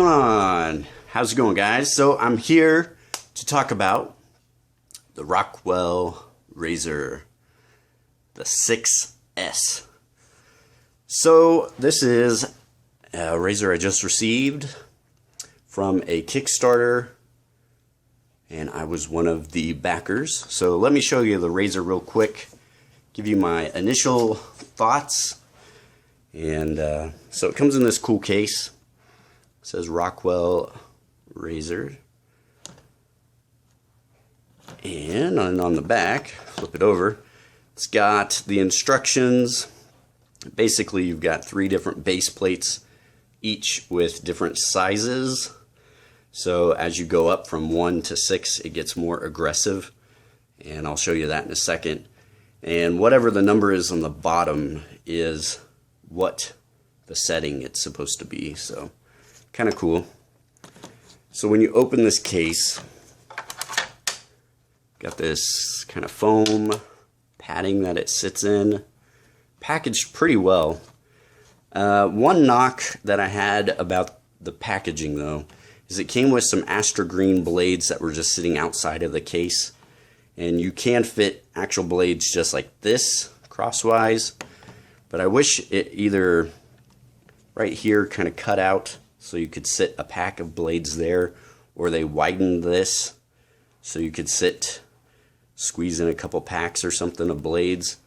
going on? How's it going, guys? So I'm here to talk about the Rockwell razor, the 6S. So this is a razor I just received from a Kickstarter, and I was one of the backers. So let me show you the razor real quick, give you my initial thoughts. And so it comes in this cool case. It says Rockwell razor. And on the back, flip it over, it's got the instructions. Basically, you've got 3 different base plates, each with different sizes. So as you go up from 1 to 6, it gets more aggressive. And I'll show you that in a second. And whatever the number is on the bottom is what the setting it's supposed to be. So kind of cool. So when you open this case, got this kind of foam padding that it sits in, packaged pretty well. One knock that I had about the packaging though is it came with some Astra green blades that were just sitting outside of the case, and you can fit actual blades just like this crosswise, but I wish it either right here kind of cut out so you could sit a pack of blades there, or they widened this so you could squeeze in a couple packs or something of blades.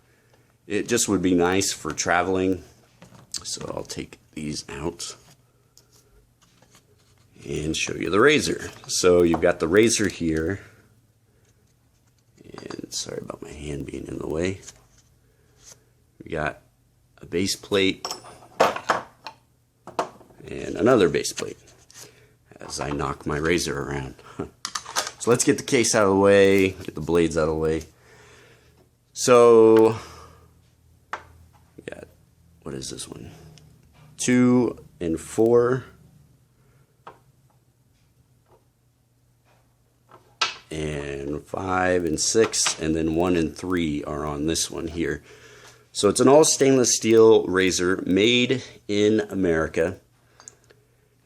It just would be nice for traveling. So I'll take these out and show you the razor. So you've got the razor here, and sorry about my hand being in the way. We got a base plate and another base plate as I knock my razor around. So let's get the case out of the way, get the blades out of the way. So we got, what is this one? 2 and 4. And 5 and 6, and then 1 and 3 are on this one here. So it's an all stainless steel razor made in America.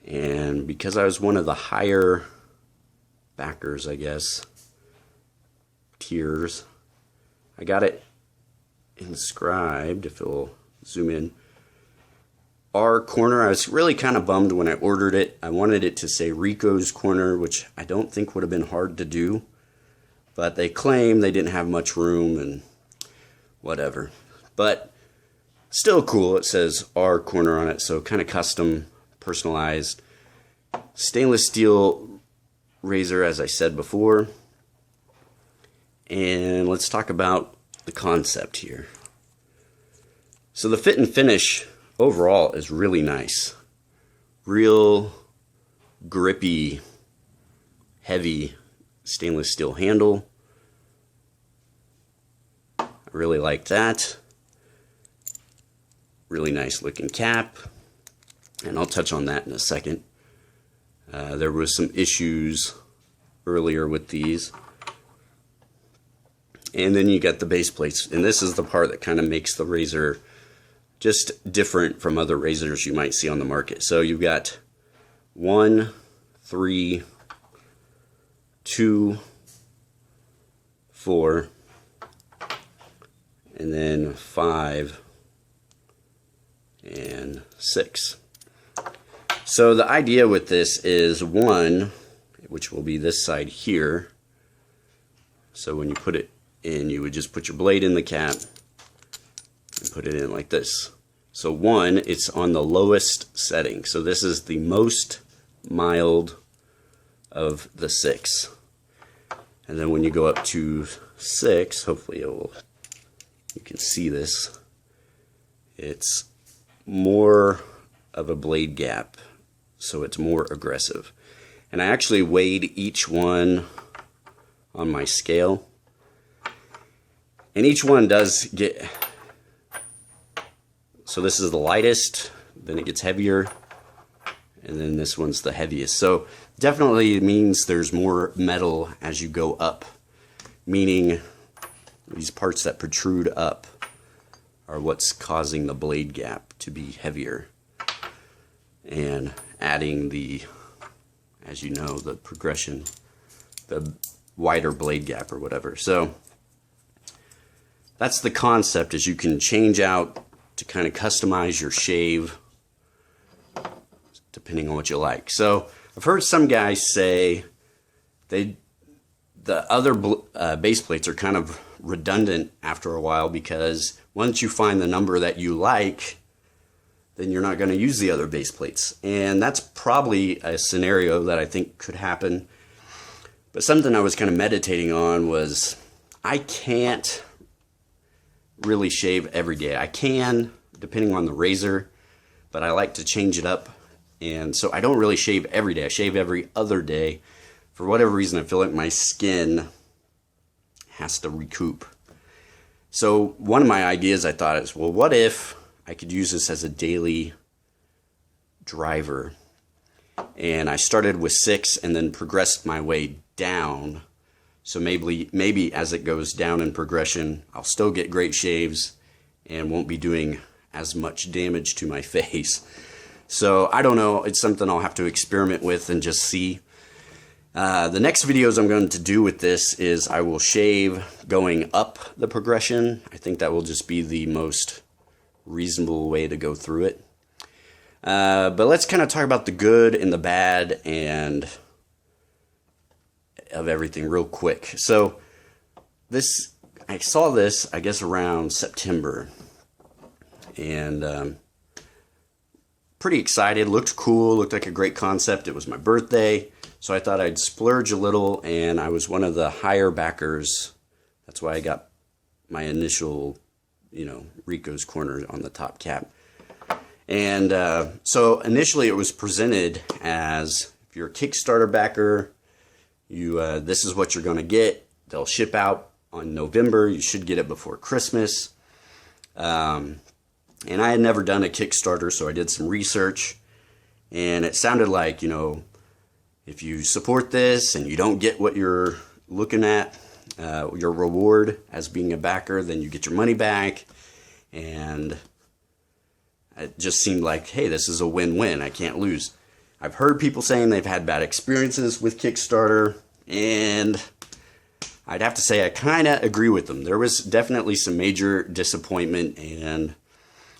And because I was one of the higher backers, I guess, tiers, I got it inscribed, if it'll zoom in, our corner. I was really kind of bummed when I ordered it. I wanted it to say Rico's Corner, which I don't think would have been hard to do, but they claim they didn't have much room and whatever. But still cool, it says our corner on it, so kind of custom, personalized. Stainless steel razor, as I said before. And let's talk about the concept here. So the fit and finish overall is really nice. Real grippy, heavy stainless steel handle. I really like that. Really nice looking cap. And I'll touch on that in a second. There was some issues earlier with these. And then you got the base plates. And this is the part that kind of makes the razor just different from other razors you might see on the market. So you've got 1, 3, 2, 4, and then 5 and 6. So the idea with this is 1, which will be this side here. So when you put it in, you would just put your blade in the cap and put it in like this. So 1, it's on the lowest setting. So this is the most mild of the 6. And then when you go up to 6, hopefully you can see this, it's more of a blade gap, so it's more aggressive. And I actually weighed each one on my scale, and each one does get, so this is the lightest, then it gets heavier, and then this one's the heaviest. So definitely it means there's more metal as you go up, meaning these parts that protrude up are what's causing the blade gap to be heavier and adding the as you know, the progression, the wider blade gap or whatever. So that's the concept, is you can change out to kind of customize your shave depending on what you like. So I've heard some guys say the other base plates are kind of redundant after a while, because once you find the number that you like, then you're not going to use the other base plates. And that's probably a scenario that I think could happen. But something I was kind of meditating on was, I can't really shave every day. I can, depending on the razor, but I like to change it up. And so I don't really shave every day. I shave every other day. For whatever reason, I feel like my skin has to recoup. So one of my ideas I thought is, well, what if I could use this as a daily driver? And I started with 6 and then progressed my way down. So maybe as it goes down in progression, I'll still get great shaves and won't be doing as much damage to my face. So I don't know. It's something I'll have to experiment with and just see. The next videos I'm going to do with this is I will shave going up the progression. I think that will just be the most reasonable way to go through it. But let's kind of talk about the good and the bad and of everything real quick. So I saw this, I guess, around September, and pretty excited. Looked cool, looked like a great concept. It was my birthday, so I thought I'd splurge a little, and I was one of the higher backers. That's why I got my initial, Rico's Corner on the top cap. And so initially it was presented as, if you're a Kickstarter backer, this is what you're going to get. They'll ship out on November. You should get it before Christmas. And I had never done a Kickstarter, so I did some research, and it sounded like, if you support this and you don't get what you're looking at, your reward as being a backer, then you get your money back. And it just seemed like, hey, this is a win-win. I can't lose. I've heard people saying they've had bad experiences with Kickstarter, and I'd have to say I kind of agree with them. There was definitely some major disappointment, and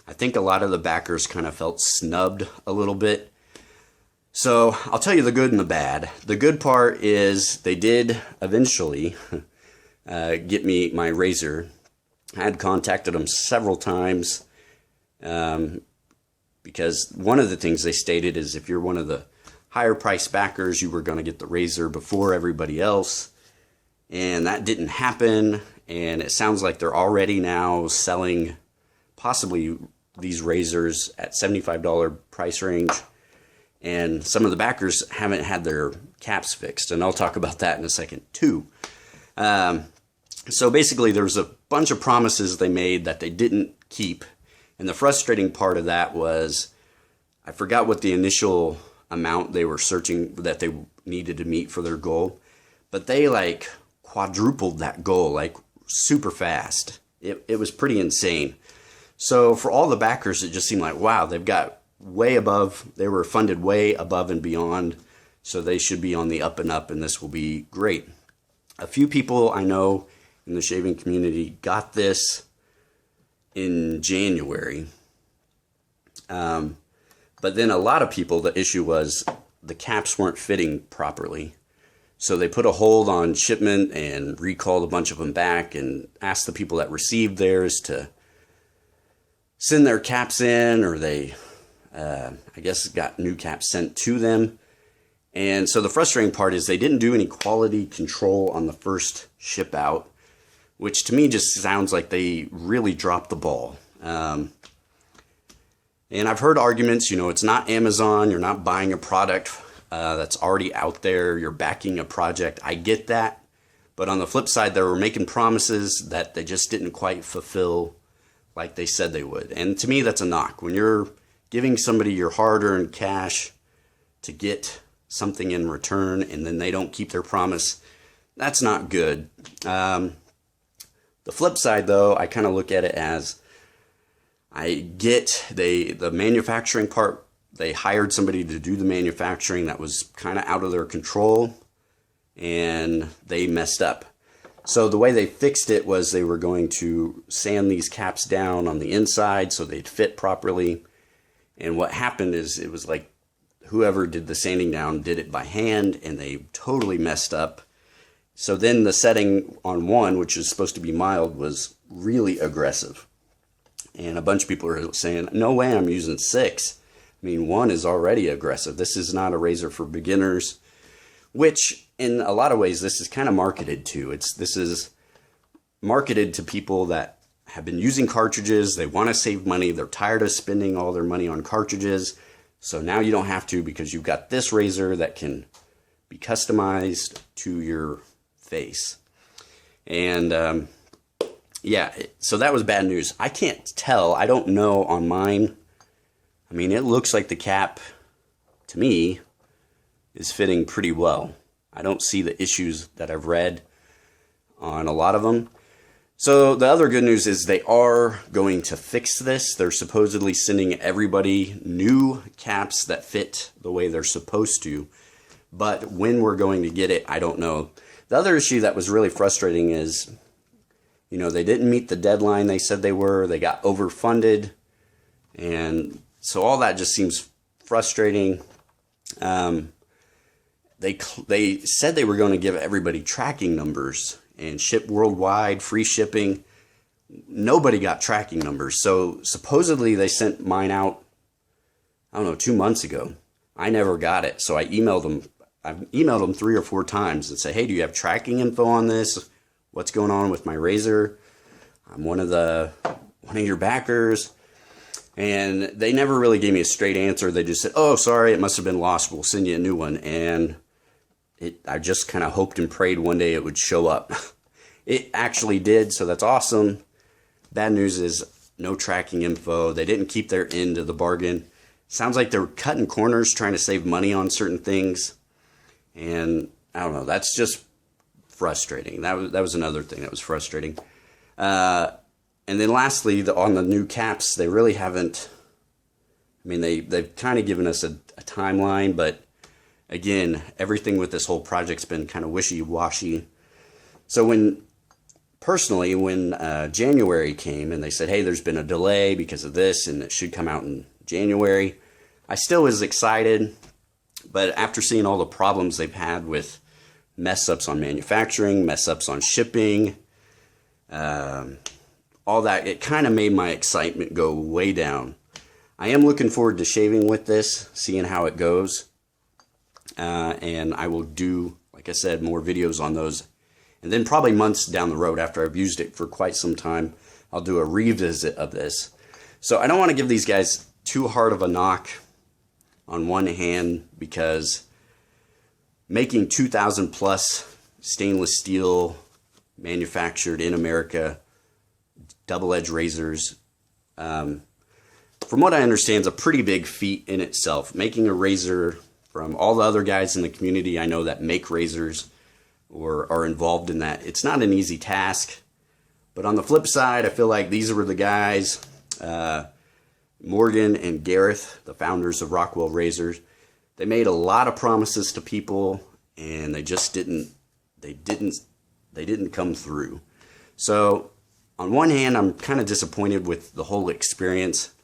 I think a lot of the backers kind of felt snubbed a little bit. So I'll tell you the good and the bad. The good part is they did eventually get me my razor. I had contacted them several times because one of the things they stated is if you're one of the higher price backers, you were going to get the razor before everybody else. And that didn't happen. And it sounds like they're already now selling possibly these razors at $75 price range. And some of the backers haven't had their caps fixed. And I'll talk about that in a second too. So basically there's a bunch of promises they made that they didn't keep. And the frustrating part of that was, I forgot what the initial amount they were searching that they needed to meet for their goal, but they like quadrupled that goal like super fast. It was pretty insane. So for all the backers, it just seemed like, wow, they've got way above, they were funded way above and beyond, so they should be on the up and up, and this will be great. A few people I know in the shaving community got this in January. But then a lot of people, the issue was the caps weren't fitting properly. So they put a hold on shipment and recalled a bunch of them back and asked the people that received theirs to send their caps in, or they, I guess, got new caps sent to them. And so the frustrating part is they didn't do any quality control on the first ship out, which to me just sounds like they really dropped the ball. And I've heard arguments, it's not Amazon, you're not buying a product that's already out there, you're backing a project. I get that. But on the flip side, they were making promises that they just didn't quite fulfill like they said they would. And to me, that's a knock. When you're giving somebody your hard-earned cash to get something in return and then they don't keep their promise, that's not good. The flip side, though, I kind of look at it as, I get the manufacturing part they hired somebody to do the manufacturing that was kind of out of their control, and they messed up. So the way they fixed it was they were going to sand these caps down on the inside so they'd fit properly. And what happened is it was like whoever did the sanding down did it by hand, and they totally messed up. So then the setting on 1, which is supposed to be mild, was really aggressive. And a bunch of people are saying, no way, I'm using 6. I mean, 1 is already aggressive. This is not a razor for beginners, which in a lot of ways this is kind of marketed to. This is marketed to people that have been using cartridges. They want to save money. They're tired of spending all their money on cartridges. So now you don't have to, because you've got this razor that can be customized to your face. And yeah, so that was bad news. I can't tell. I don't know on mine. I mean, it looks like the cap, to me, is fitting pretty well. I don't see the issues that I've read on a lot of them. So the other good news is they are going to fix this. They're supposedly sending everybody new caps that fit the way they're supposed to. But when we're going to get it, I don't know. The other issue that was really frustrating is, you know, they didn't meet the deadline they said they were. They got overfunded. And so all that just seems frustrating. They said they were going to give everybody tracking numbers and ship worldwide, free shipping. Nobody got tracking numbers. So supposedly they sent mine out, I don't know, 2 months ago. I never got it. So I emailed them. I've emailed them 3 or 4 times and say, hey, do you have tracking info on this? What's going on with my razor? I'm one of your backers. And they never really gave me a straight answer. They just said, oh, sorry, it must have been lost. We'll send you a new one. And I just kind of hoped and prayed one day it would show up. It actually did, so that's awesome. Bad news is no tracking info. They didn't keep their end of the bargain. Sounds like they're cutting corners, trying to save money on certain things. And I don't know, that's just frustrating. That was another thing that was frustrating. And then lastly, on the new caps, they really haven't, I mean, they've kind of given us a timeline, but again, everything with this whole project's been kind of wishy-washy. So when January came and they said, hey, there's been a delay because of this and it should come out in January, I still was excited. But after seeing all the problems they've had with mess-ups on manufacturing, mess-ups on shipping, all that, it kind of made my excitement go way down. I am looking forward to shaving with this, seeing how it goes. And I will do, like I said, more videos on those. And then probably months down the road, after I've used it for quite some time, I'll do a revisit of this. So I don't want to give these guys too hard of a knock on one hand, because making 2,000 plus stainless steel manufactured in America double-edged razors, from what I understand, is a pretty big feat in itself. Making a razor from all the other guys in the community I know that make razors or are involved in that, it's not an easy task. But on the flip side, I feel like these were the guys, Morgan and Gareth, the founders of Rockwell Razors. They made a lot of promises to people, and they just didn't come through. So on one hand, I'm kind of disappointed with the whole experience.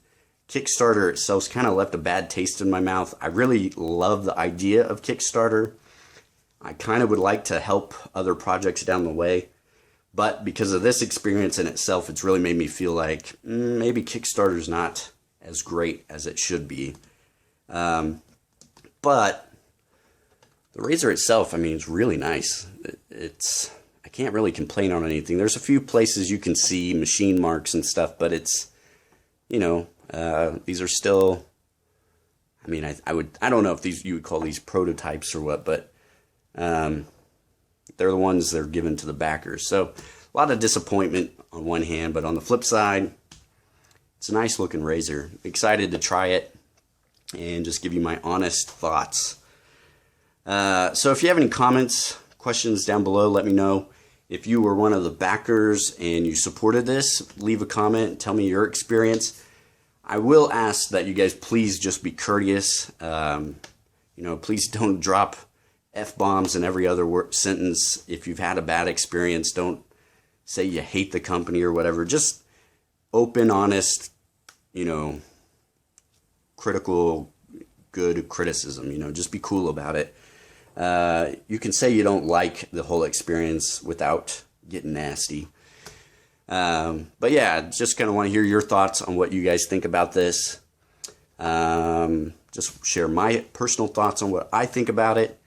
Kickstarter itself's kind of left a bad taste in my mouth. I really love the idea of Kickstarter. I kind of would like to help other projects down the way. But because of this experience in itself, it's really made me feel like maybe Kickstarter's not as great as it should be. But the razor itself, I mean, it's really nice. I can't really complain on anything. There's a few places you can see machine marks and stuff, but it's, you know, these are still, I mean, I don't know if you would call these prototypes or what, but they're the ones that are given to the backers. So a lot of disappointment on one hand, but on the flip side, it's a nice looking razor. Excited to try it and just give you my honest thoughts. So if you have any comments, questions down below, let me know. If you were one of the backers and you supported this, leave a comment, tell me your experience. I will ask that you guys please just be courteous. You know, please don't drop F-bombs in every other sentence. If you've had a bad experience, don't say you hate the company or whatever. Just open, honest, you know, critical, good criticism. You know, just be cool about it. You can say you don't like the whole experience without getting nasty. But yeah, just kind of want to hear your thoughts on what you guys think about this. Just share my personal thoughts on what I think about it.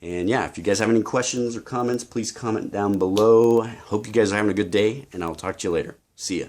And yeah, if you guys have any questions or comments, please comment down below. Hope you guys are having a good day, and I'll talk to you later. See ya.